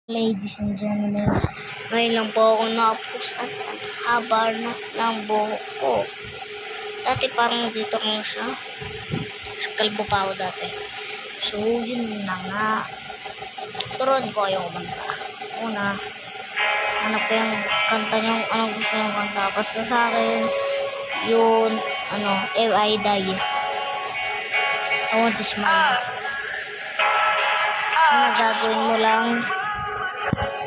Ladies and gentlemen, ngayon lang po ako na-post at ang haba na ng buhok ko. Dati parang dito lang siya. Kalbo pa ako dati. So, yun na nga. Turuan ko yung kumanta. Una, hanap ko yung kanta niyong anong gusto niyong kanta. Basta sa akin, yun, If I Die. I Want to Smile. Ano gagawin mo lang?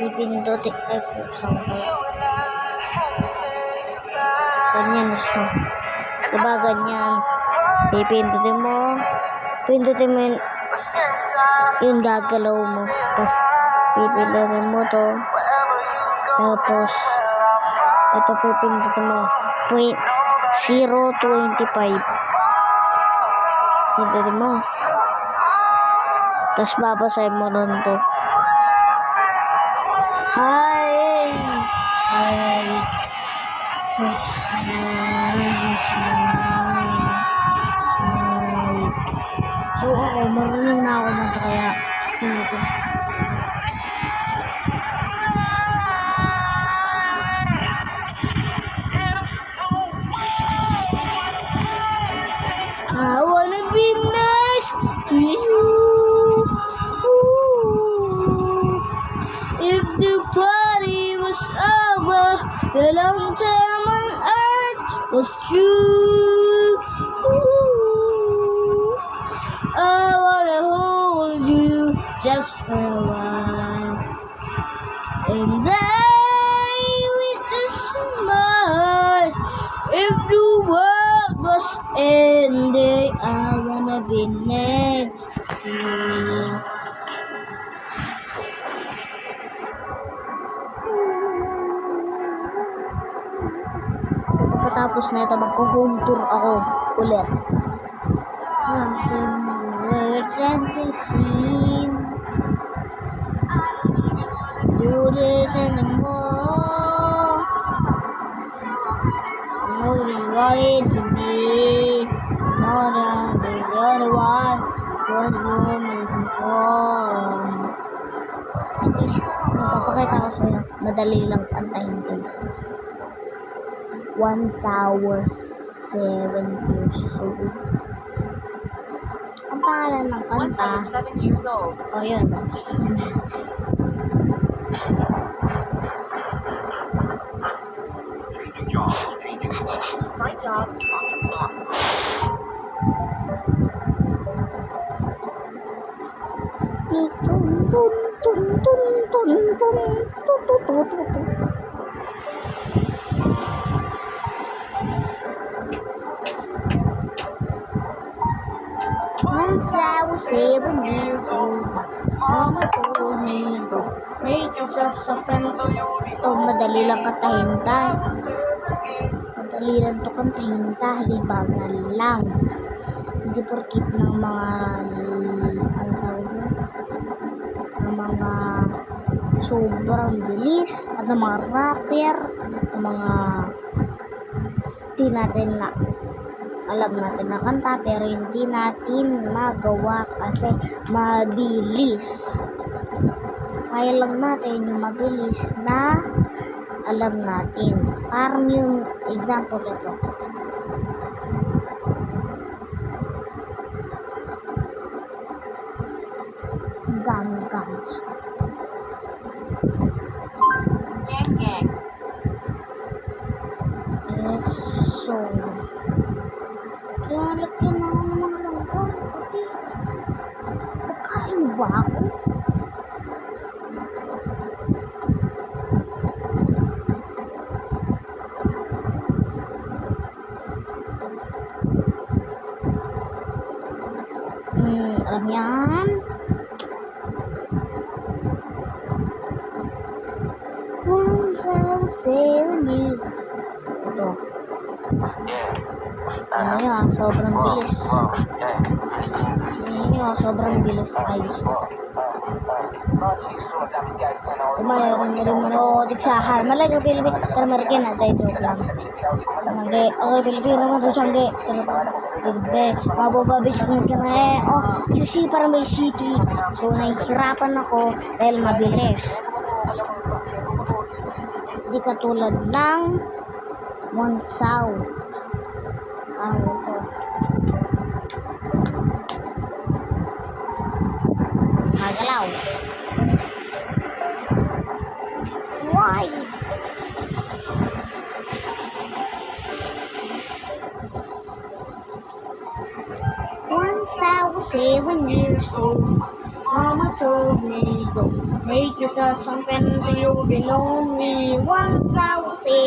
Pipindutin ay pusang ko. Ganyan gusto. Diba ganyan? Pipindutin mo yun gagalaw mo. Tapos pipindutin mo to. Tapos ito pipindutin mo 0.25. Pindutin mo. Tapos babasahin mo nun to. Hi. So ako, marunong na ako man kaya hindi. I wanna be nice to you. If the party was over, the long time on earth was true. I wanna hold you just for a while, and die with a smile. If the world was ending, I wanna be next to you. Pagkatapos na ito, magko-home tour ako ulit. Words and machine. Do this anymore. No, you wanted to be. No, the only one. One woman for. Papakita ko sa inyo. Madali lang kantahin guys. 1 hour 7 years old. Ang pangalan ng kanta. Once I was 7 years old. Oh, yun. Changing jobs, changing clothes. My job, talk to the boss. Once I was 7 years old, Mama told me to make yourself a friend. Ito, madali lang kantahin Madali lang ito kantahin dahil bagal lang. Hindi porkit ng mga ng mga sobrang bilis at ng mga rapper, ng mga di natin na alam natin na kanta pero hindi natin magawa kasi mabilis. Kaya lang natin yung mabilis na alam natin. Parang yung example ito. Gang. Gang, gang. Yes, so lalagyan na ako ng mga langgam kasi pagkain ba ako? Alam yan? Once I was 7 years. Ito. Sobrang bilis. Sobrang bilis. Ayos. Mayroon na rin manood sa Harmalag ng Pilipin. Tamarkin na tayo joke lang. Tamangge. Okay, Pilipin naman sa Changge. Gagbe. Mabababis ng kamae. Sisi para may city. So, nahihirapan ako dahil mabilis. Di katulad ng Monsaw. Ano ito? Magalaw. Why? Once I was 7 years old, Mama told me, don't make yourself some friends or you'll be lonely. Once I was 7